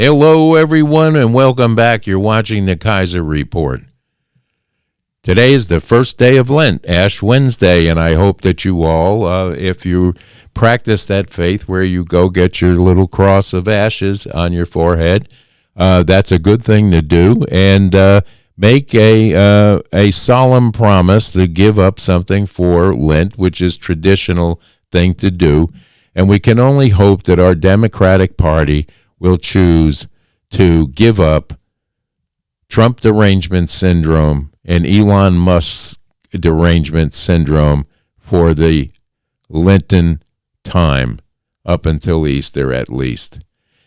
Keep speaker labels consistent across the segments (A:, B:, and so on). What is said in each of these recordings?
A: Hello, everyone, and welcome back. You're watching the Kaiser Report. Today is the first day of Lent, Ash Wednesday, and I hope that you all, if you practice that faith where you go get your little cross of ashes on your forehead, that's a good thing to do, and make a solemn promise to give up something for Lent, which is traditional thing to do, and we can only hope that our Democratic Party will choose to give up Trump derangement syndrome and Elon Musk's derangement syndrome for the Lenten time, up until Easter at least.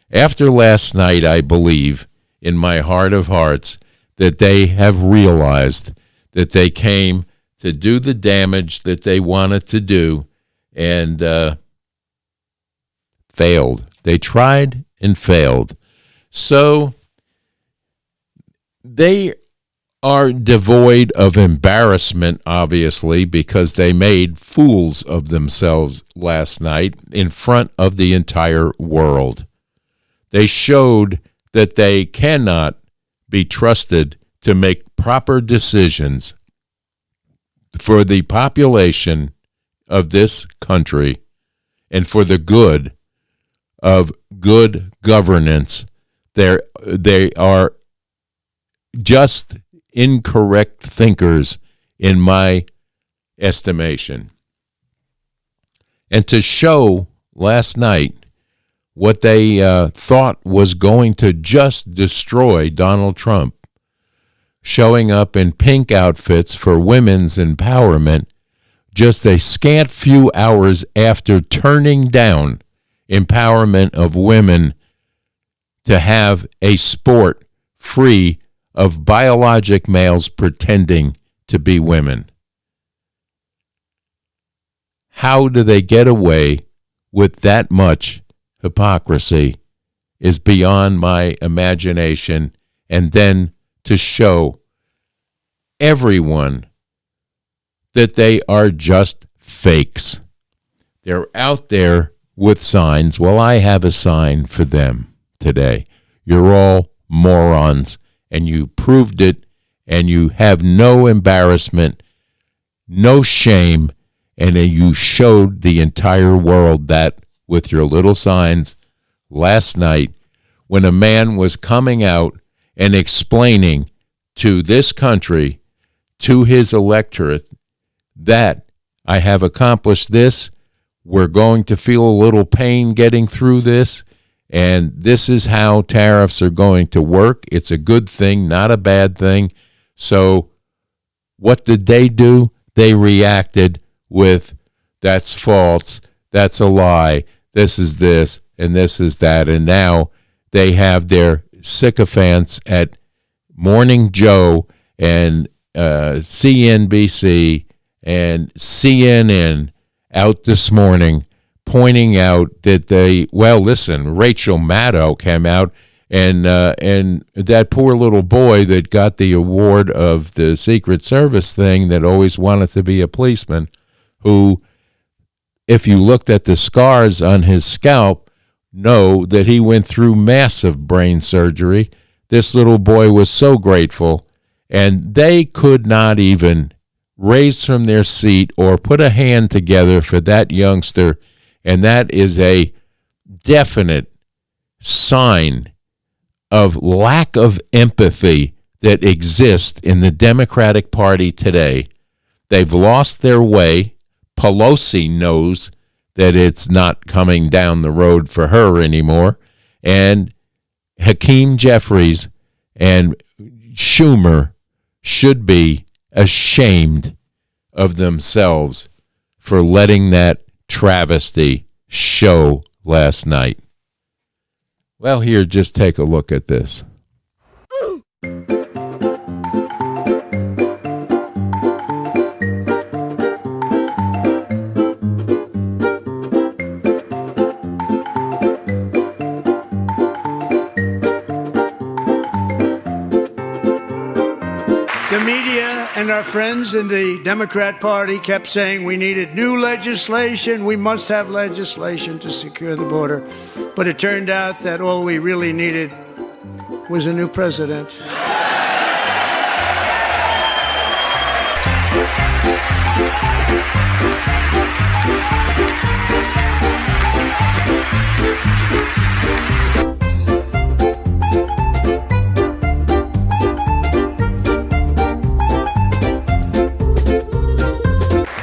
A: After last night, I believe in my heart of hearts that they have realized that they came to do the damage that they wanted to do and failed. They tried and failed. So they are devoid of embarrassment, obviously, because they made fools of themselves last night in front of the entire world. They showed that they cannot be trusted to make proper decisions for the population of this country and for the good of good governance. They are just incorrect thinkers in my estimation. And to show last night what they thought was going to just destroy Donald Trump, showing up in pink outfits for women's empowerment just a scant few hours after turning down empowerment of women to have a sport free of biologic males pretending to be women. How do they get away with that much hypocrisy is beyond my imagination. And then to show everyone that they are just fakes. They're out there with signs. Well, I have a sign for them today. You're all morons, and you proved it, and you have no embarrassment, no shame, and you showed the entire world that with your little signs last night when a man was coming out and explaining to this country, to his electorate, that I have accomplished this. We're going to feel a little pain getting through this, and this is how tariffs are going to work. It's a good thing, not a bad thing. So what did they do? They reacted with, that's false, that's a lie, this is this, and this is that. And now they have their sycophants at Morning Joe and CNBC and CNN out this morning pointing out that Rachel Maddow came out and that poor little boy that got the award of the Secret Service thing that always wanted to be a policeman, who, if you looked at the scars on his scalp, know that he went through massive brain surgery. This little boy was so grateful, and they could not even raise from their seat or put a hand together for that youngster, and that is a definite sign of lack of empathy that exists in the Democratic Party today. They've lost their way. Pelosi knows that it's not coming down the road for her anymore, and Hakeem Jeffries and Schumer should be ashamed of themselves for letting that travesty show last night. Well, here, just take a look at this.
B: The media and our friends in the Democrat Party kept saying we needed new legislation. We must have legislation to secure the border. But it turned out that all we really needed was a new president.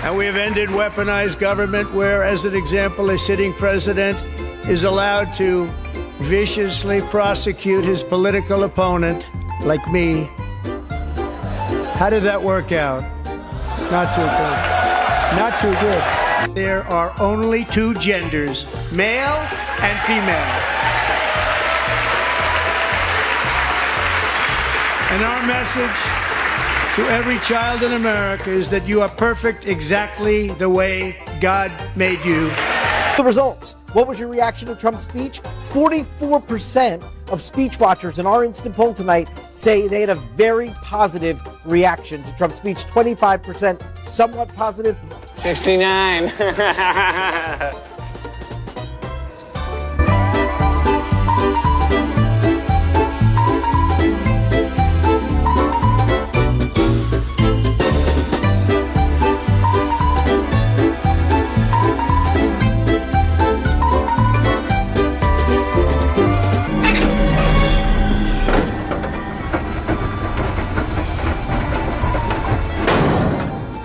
B: And we have ended weaponized government where, as an example, a sitting president is allowed to viciously prosecute his political opponent, like me. How did that work out? Not too good. Not too good. There are only two genders, male and female. And our message to every child in America is that you are perfect exactly the way God made you.
C: The results. What was your reaction to Trump's speech? 44% of speech watchers in our instant poll tonight say they had a very positive reaction to Trump's speech. 25% somewhat positive.
D: 69.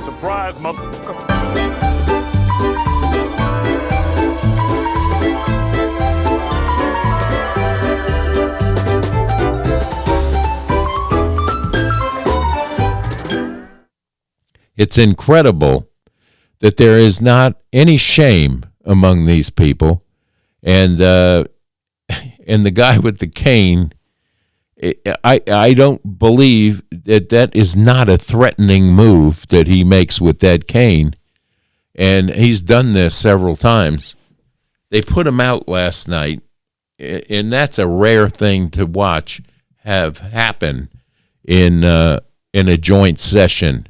E: Surprise, motherfucker.
A: It's incredible that there is not any shame among these people, and the guy with the cane, I don't believe that is not a threatening move that he makes with that cane, and he's done this several times. They put him out last night, and that's a rare thing to watch have happen in a joint session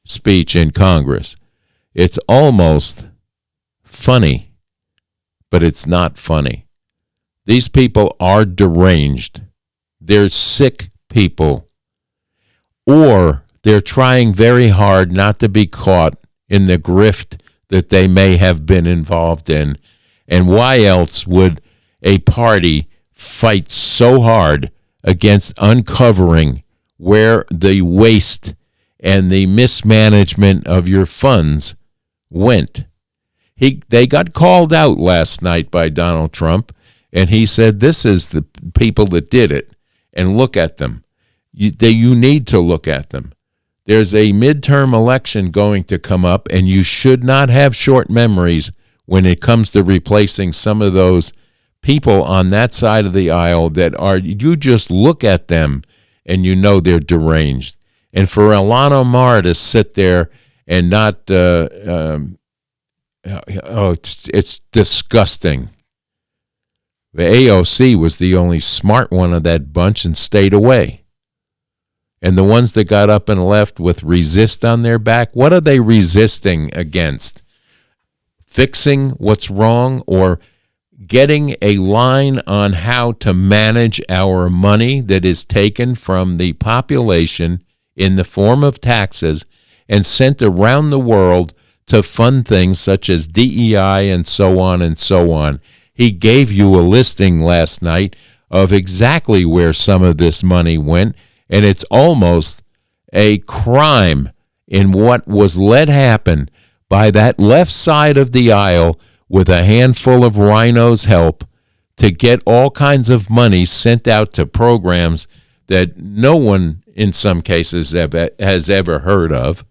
A: speech in Congress. It's almost funny, but it's not funny. These people are deranged. They're sick people, or they're trying very hard not to be caught in the grift that they may have been involved in. And why else would a party fight so hard against uncovering where the waste and the mismanagement of your funds went? They got called out last night by Donald Trump, and he said, this is the people that did it, and look at them. You need to look at them. There's a midterm election going to come up, and you should not have short memories when it comes to replacing some of those people on that side of the aisle that are, you just look at them and you know they're deranged. And for Ilhan Omar to sit there and not, it's disgusting. The AOC was the only smart one of that bunch and stayed away. And the ones that got up and left with resist on their back, what are they resisting against? Fixing what's wrong or getting a line on how to manage our money that is taken from the population in the form of taxes and sent around the world to fund things such as DEI and so on and so on. He gave you a listing last night of exactly where some of this money went, and it's almost a crime in what was let happen by that left side of the aisle with a handful of rhinos' help to get all kinds of money sent out to programs that no one in some cases has ever heard of.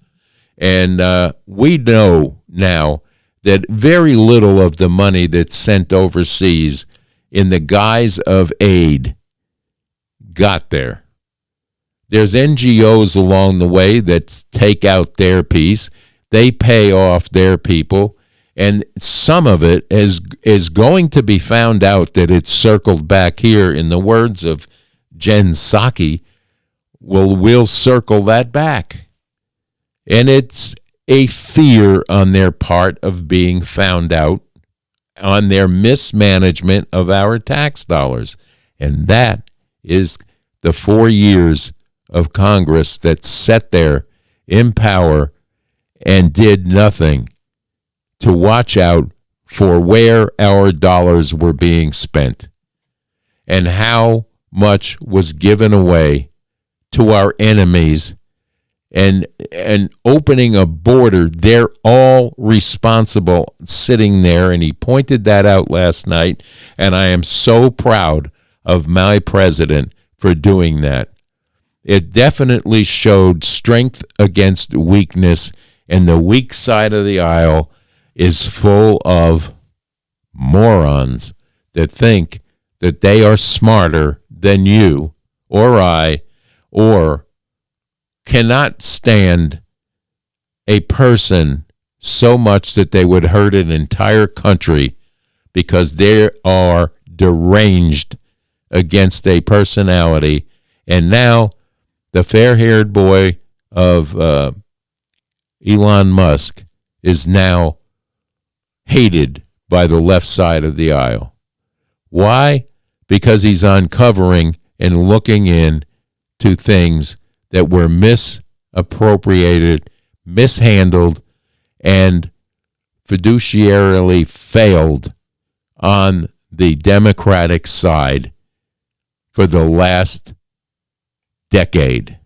A: And we know now that very little of the money that's sent overseas in the guise of aid got there. There's NGOs along the way that take out their piece. They pay off their people. And some of it is going to be found out that it's circled back here. In the words of Jen Psaki, we'll circle that back. And it's a fear on their part of being found out on their mismanagement of our tax dollars. And that is the 4 years of Congress that sat there in power and did nothing to watch out for where our dollars were being spent and how much was given away to our enemies, and opening a border. They're all responsible sitting there, and he pointed that out last night, and I am so proud of my president for doing that. It definitely showed strength against weakness, and the weak side of the aisle is full of morons that think that they are smarter than you or I, or cannot stand a person so much that they would hurt an entire country because they are deranged against a personality. And now the fair-haired boy of Elon Musk is now hated by the left side of the aisle. Why? Because he's uncovering and looking in to things that were misappropriated, mishandled, and fiduciarily failed on the Democratic side for the last decade.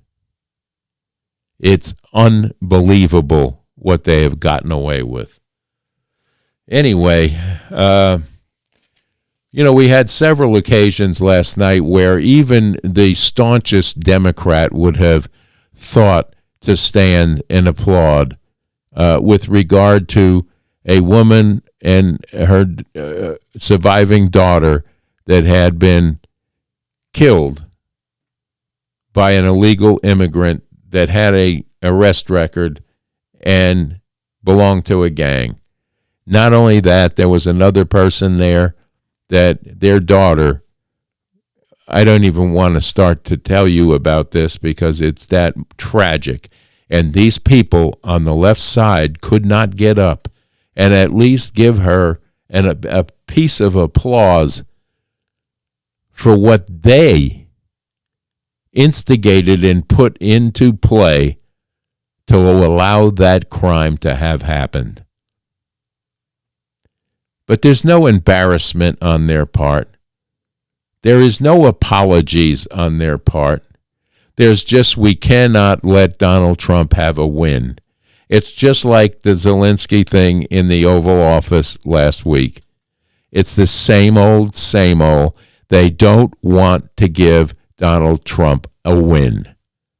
A: It's unbelievable what they have gotten away with. Anyway, we had several occasions last night where even the staunchest Democrat would have thought to stand and applaud with regard to a woman and her surviving daughter that had been killed by an illegal immigrant that had a arrest record and belonged to a gang. Not only that, there was another person there that their daughter, I don't even want to start to tell you about this because it's that tragic. And these people on the left side could not get up and at least give her a piece of applause for what they instigated and put into play to allow that crime to have happened. But there's no embarrassment on their part. There is no apologies on their part. There's just, we cannot let Donald Trump have a win. It's just like the Zelensky thing in the Oval Office last week. It's the same old, same old. They don't want to give Donald Trump a win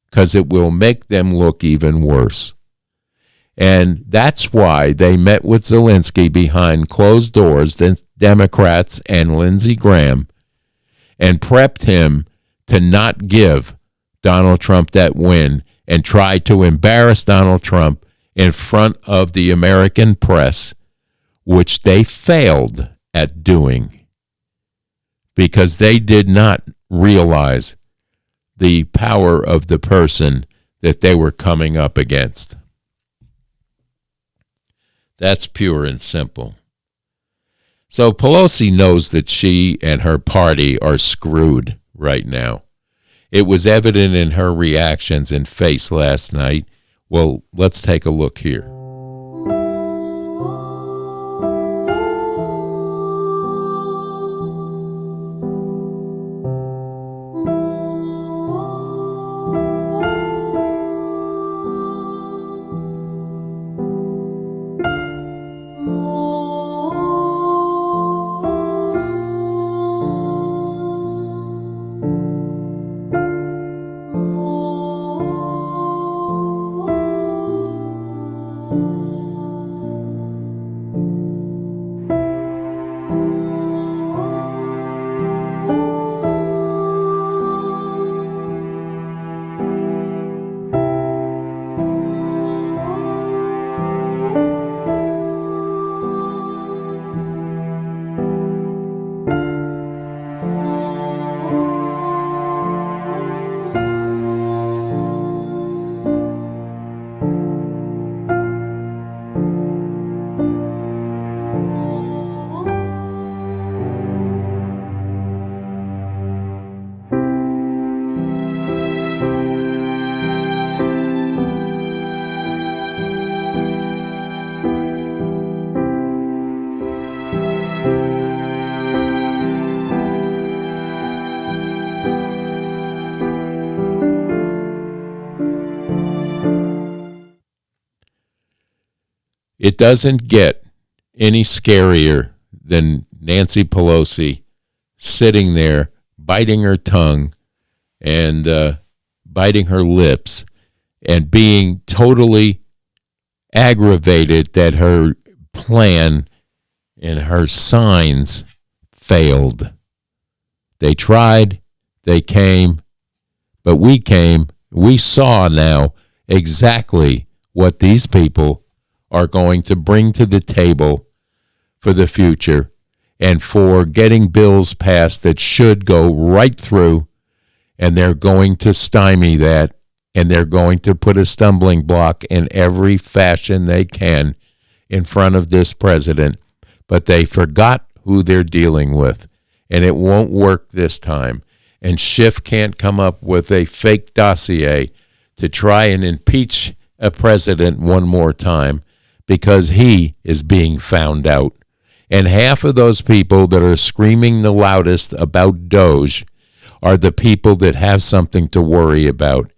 A: because it will make them look even worse. And that's why they met with Zelensky behind closed doors, the Democrats and Lindsey Graham, and prepped him to not give Donald Trump that win and try to embarrass Donald Trump in front of the American press, which they failed at doing because they did not realize the power of the person that they were coming up against. That's pure and simple. So Pelosi knows that she and her party are screwed right now. It was evident in her reactions and face last night. Well, let's take a look here. It doesn't get any scarier than Nancy Pelosi sitting there, biting her tongue and biting her lips and being totally aggravated that her plan and her signs failed. They tried, they came, but we saw now exactly what these people are going to bring to the table for the future and for getting bills passed that should go right through, and they're going to stymie that, and they're going to put a stumbling block in every fashion they can in front of this president. But they forgot who they're dealing with, and it won't work this time. And Schiff can't come up with a fake dossier to try and impeach a president one more time, because he is being found out. And half of those people that are screaming the loudest about Doge are the people that have something to worry about.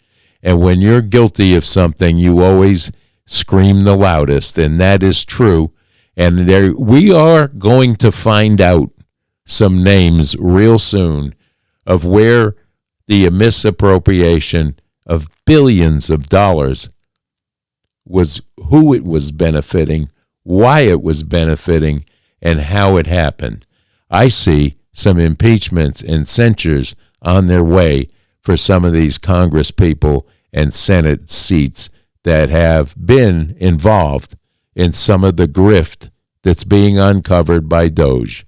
A: And when you're guilty of something, you always scream the loudest, and that is true. And we are going to find out some names real soon of where the misappropriation of billions of dollars was, who it was benefiting, why it was benefiting, and how it happened. I see some impeachments and censures on their way for some of these Congress people and Senate seats that have been involved in some of the grift that's being uncovered by Doge.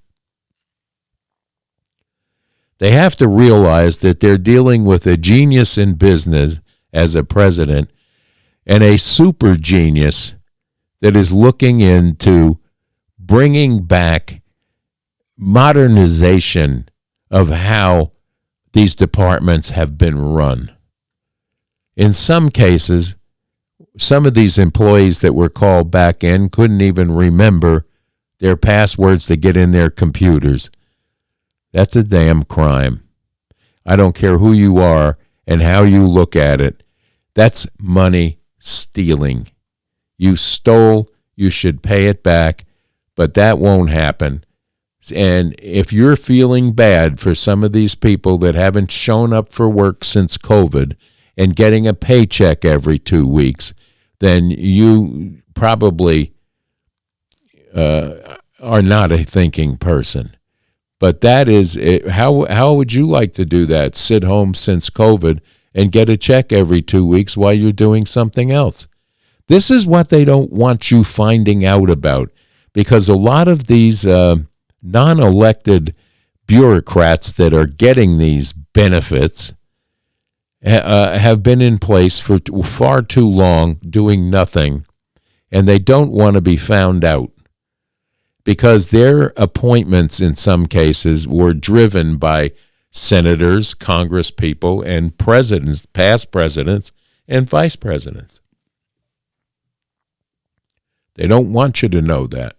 A: They have to realize that they're dealing with a genius in business as a president and a super genius that is looking into bringing back modernization of how these departments have been run. In some cases, some of these employees that were called back in couldn't even remember their passwords to get in their computers. That's a damn crime. I don't care who you are and how you look at it. That's money stealing. You stole, you should pay it back, but that won't happen. And if you're feeling bad for some of these people that haven't shown up for work since COVID and getting a paycheck every 2 weeks, then you probably are not a thinking person. But that is, how would you like to do that? Sit home since COVID and get a check every 2 weeks while you're doing something else. This is what they don't want you finding out about, because a lot of these non-elected bureaucrats that are getting these benefits have been in place for far too long doing nothing, and they don't want to be found out, because their appointments in some cases were driven by senators, congresspeople, and presidents, past presidents, and vice presidents. They don't want you to know that.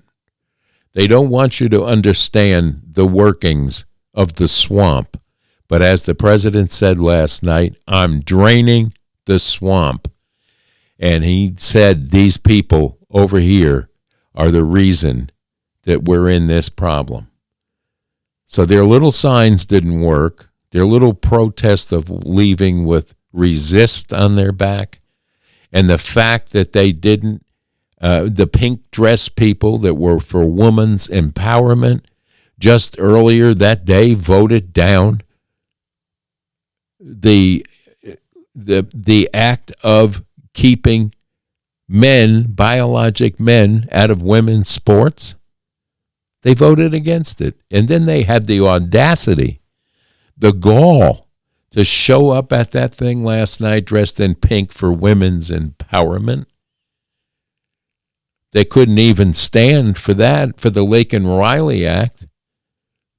A: They don't want you to understand the workings of the swamp. But as the president said last night, I'm draining the swamp. And he said these people over here are the reason that we're in this problem. So their little signs didn't work. Their little protest of leaving with resist on their back. And the fact that they didn't, the pink dress people that were for women's empowerment just earlier that day voted down the act of keeping men, biologic men, out of women's sports. They voted against it. And then they had the audacity, the gall, to show up at that thing last night dressed in pink for women's empowerment. They couldn't even stand for that, for the Laken Riley Act.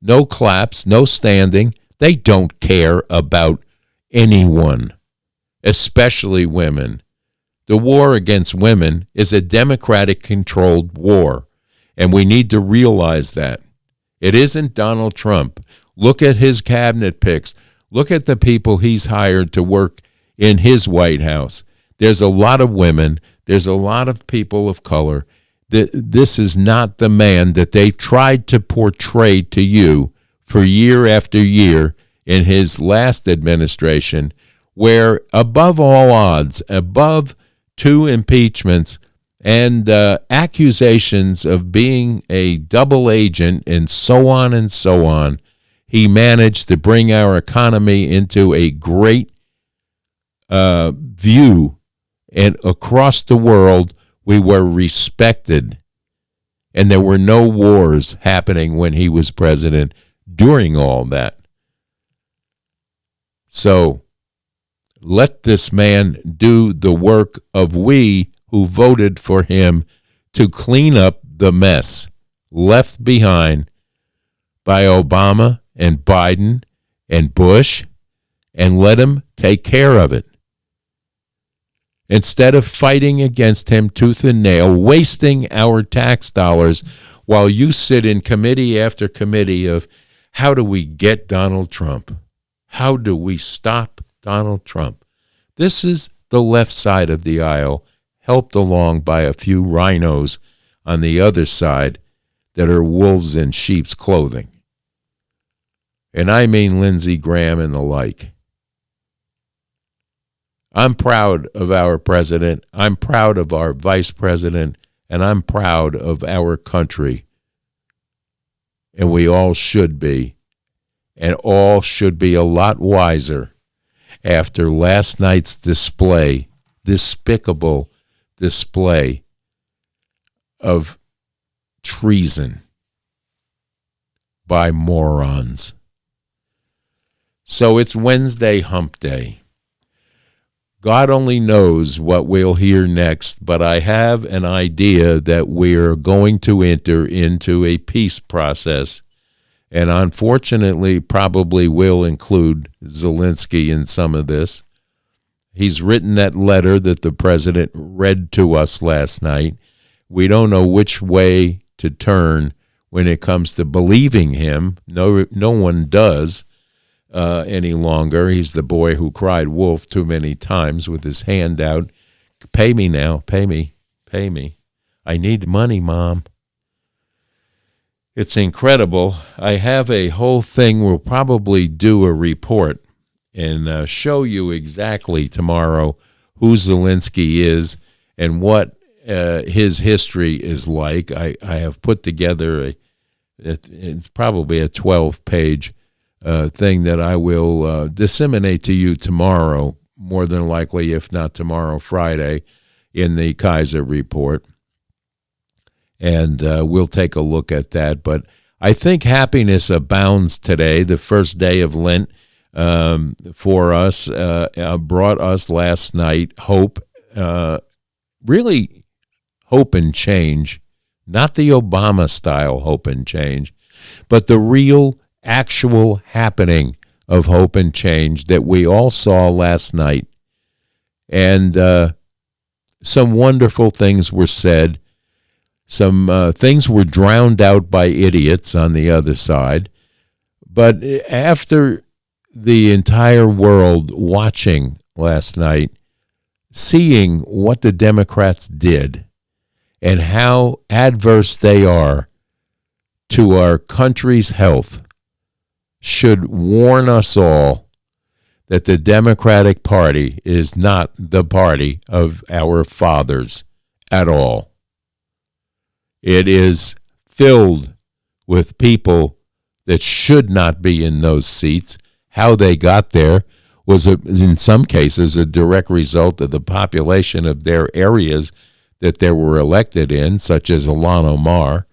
A: No claps, no standing. They don't care about anyone, especially women. The war against women is a Democratic-controlled war, and we need to realize that. It isn't Donald Trump. Look at his cabinet picks. Look at the people he's hired to work in his White House. There's a lot of women. There's a lot of people of color. This is not the man that they've tried to portray to you for year after year in his last administration, where above all odds, above 2 impeachments and accusations of being a double agent and so on, he managed to bring our economy into a great view, and across the world we were respected, and there were no wars happening when he was president during all that. So let this man do the work of we who voted for him to clean up the mess left behind by Obama and Biden and Bush, and let him take care of it. Instead of fighting against him tooth and nail, wasting our tax dollars while you sit in committee after committee of how do we get Donald Trump? How do we stop Donald Trump? This is the left side of the aisle, helped along by a few rhinos on the other side that are wolves in sheep's clothing. And I mean Lindsey Graham and the like. I'm proud of our president. I'm proud of our vice president. And I'm proud of our country. And we all should be. And all should be a lot wiser after last night's display, despicable display of treason by morons. So it's Wednesday hump day. God only knows what we'll hear next, but I have an idea that we're going to enter into a peace process, and unfortunately probably will include Zelensky in some of this. He's written that letter that the president read to us last night. We don't know which way to turn when it comes to believing him. No one does. Any longer. He's the boy who cried wolf too many times with his hand out. Pay me now. Pay me. Pay me. I need money, Mom. It's incredible. I have a whole thing. We'll probably do a report and show you exactly tomorrow who Zelensky is and what his history is like. I have put together it's probably a 12-page thing that I will disseminate to you tomorrow, more than likely, if not tomorrow, Friday, in the Kaiser Report. And we'll take a look at that. But I think happiness abounds today. The first day of Lent for us brought us last night hope, really hope and change, not the Obama-style hope and change, but the real actual happening of hope and change that we all saw last night. And some wonderful things were said. Some things were drowned out by idiots on the other side. But after the entire world watching last night, seeing what the Democrats did and how adverse they are to our country's health, should warn us all that the Democratic Party is not the party of our fathers at all. It is filled with people that should not be in those seats. How they got there was, in some cases, a direct result of the population of their areas that they were elected in, such as Ilhan Omar.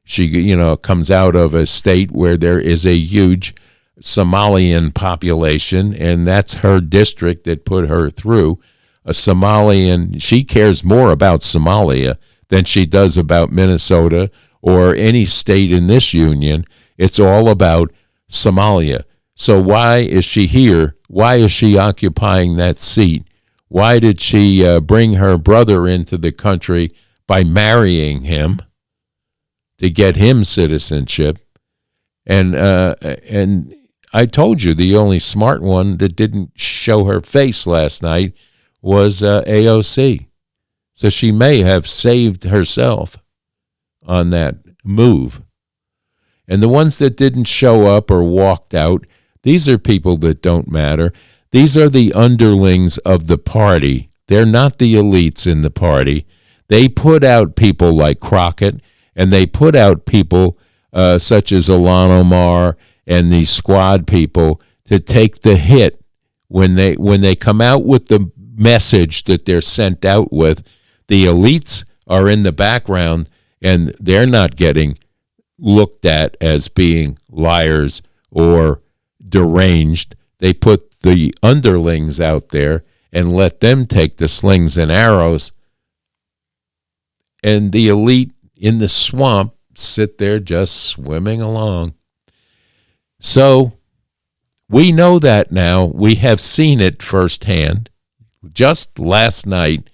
A: She, comes out of a state where there is a huge Somalian population, and that's her district that put her through. A Somalian, she cares more about Somalia than she does about Minnesota or any state in this union. It's all about Somalia. So why is she here? Why is she occupying that seat? Why did she bring her brother into the country by marrying him to get him citizenship? And I told you the only smart one that didn't show her face last night was AOC. So she may have saved herself on that move. And the ones that didn't show up or walked out, these are people that don't matter. These are the underlings of the party. They're not the elites in the party. They put out people like Crockett, and they put out people such as Ilhan Omar and these squad people to take the hit when they come out with the message that they're sent out with. The elites are in the background, and they're not getting looked at as being liars or deranged. They put the underlings out there and let them take the slings and arrows, and the elite in the swamp sit there just swimming along. So we know that now. We have seen it firsthand. Just last night,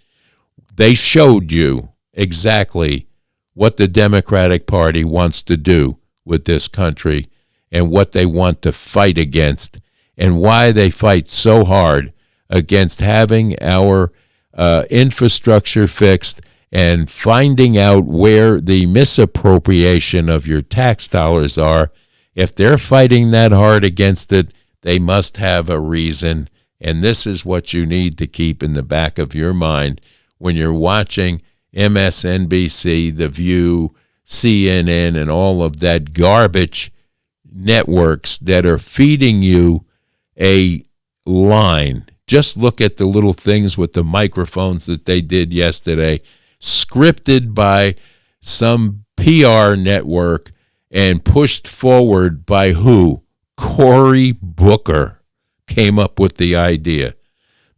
A: they showed you exactly what the Democratic Party wants to do with this country and what they want to fight against and why they fight so hard against having our infrastructure fixed and finding out where the misappropriation of your tax dollars are. If they're fighting that hard against it, they must have a reason. And this is what you need to keep in the back of your mind when you're watching MSNBC, The View, CNN, and all of that garbage networks that are feeding you a line. Just look at the little things with the microphones that they did yesterday, scripted by some PR network and pushed forward by who? Cory Booker came up with the idea.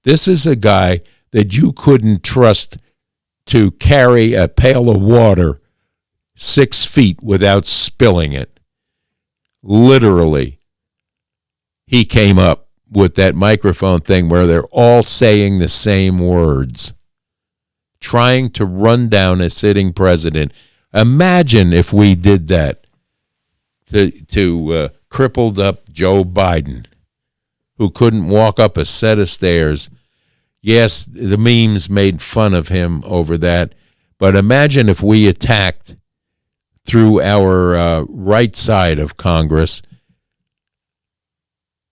A: This is a guy that you couldn't trust to carry a pail of water 6 feet without spilling it. Literally, he came up with that microphone thing where they're all saying the same words, trying to run down a sitting president. Imagine if we did that to crippled up Joe Biden, who couldn't walk up a set of stairs. Yes, the memes made fun of him over that, but imagine if we attacked through our right side of Congress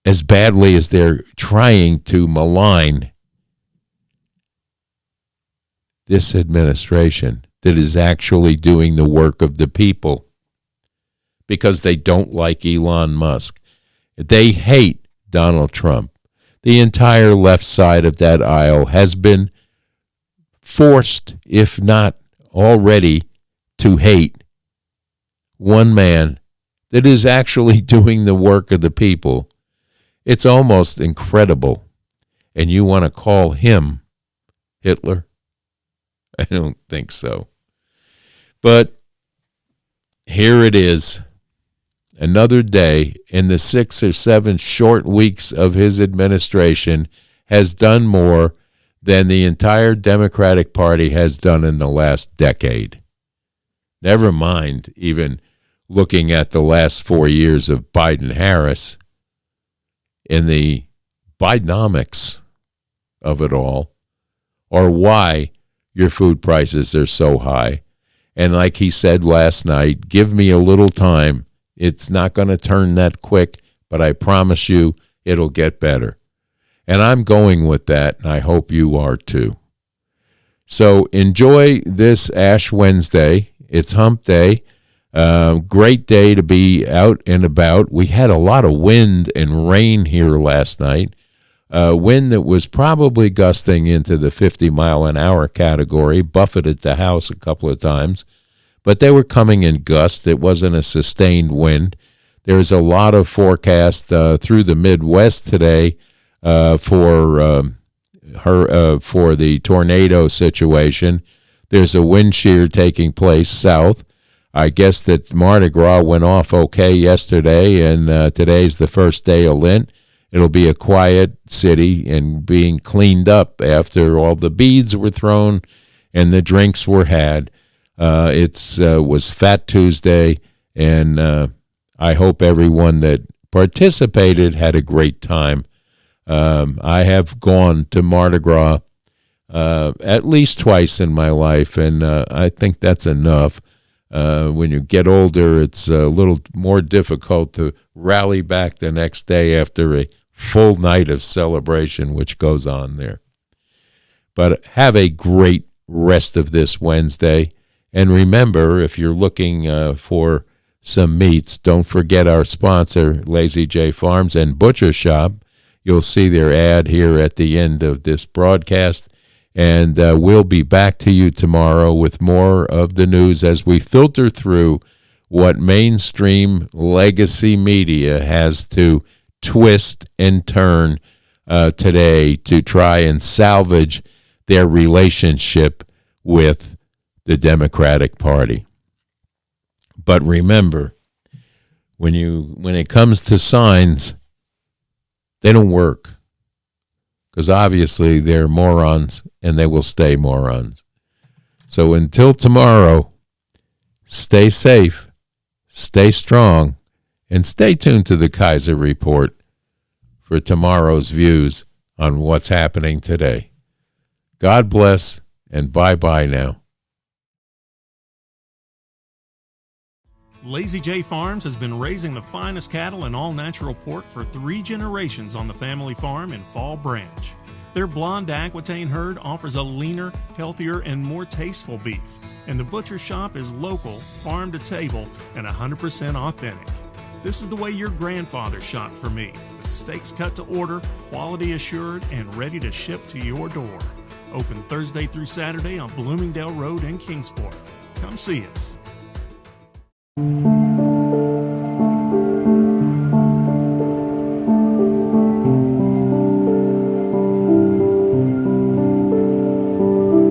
A: as badly as they're trying to malign this administration that is actually doing the work of the people because they don't like Elon Musk. They hate Donald Trump. The entire left side of that aisle has been forced, if not already, to hate one man that is actually doing the work of the people. It's almost incredible. And you want to call him Hitler? I don't think so. But here it is. Another day in the 6 or 7 short weeks of his administration has done more than the entire Democratic Party has done in the last decade. Never mind even looking at the last 4 years of Biden-Harris in the Bidenomics of it all, or why your food prices are so high. And like he said last night, give me a little time. It's not going to turn that quick, but I promise you it'll get better. And I'm going with that, and I hope you are too. So enjoy this Ash Wednesday. It's hump day. Great day to be out and about. We had a lot of wind and rain here last night. Wind that was probably gusting into the 50-mile-an-hour category, buffeted the house a couple of times. But they were coming in gusts. It wasn't a sustained wind. There's a lot of forecast through the Midwest today for the tornado situation. There's a wind shear taking place south. I guess that Mardi Gras went off okay yesterday, and today's the first day of Lent. It'll be a quiet city and being cleaned up after all the beads were thrown and the drinks were had. It was Fat Tuesday, and I hope everyone that participated had a great time. I have gone to Mardi Gras at least twice in my life, and I think that's enough. When you get older, it's a little more difficult to rally back the next day after a full night of celebration, which goes on there. But have a great rest of this Wednesday. And remember, if you're looking for some meats, don't forget our sponsor, Lazy J Farms and Butcher Shop. You'll see their ad here at the end of this broadcast. And we'll be back to you tomorrow with more of the news as we filter through what mainstream legacy media has to twist and turn today to try and salvage their relationship with the Democratic Party. But remember, when it comes to signs, they don't work. Because obviously they're morons and they will stay morons. So until tomorrow, stay safe, stay strong, and stay tuned to the Kaiser Report for tomorrow's views on what's happening today. God bless, and bye-bye now.
D: Lazy J Farms has been raising the finest cattle and all-natural pork for 3 generations on the family farm in Fall Branch. Their blonde Aquitaine herd offers a leaner, healthier, and more tasteful beef. And the butcher shop is local, farm to table, and 100% authentic. This is the way your grandfather shot for me, with steaks cut to order, quality assured, and ready to ship to your door. Open Thursday through Saturday on Bloomingdale Road in Kingsport. Come see us.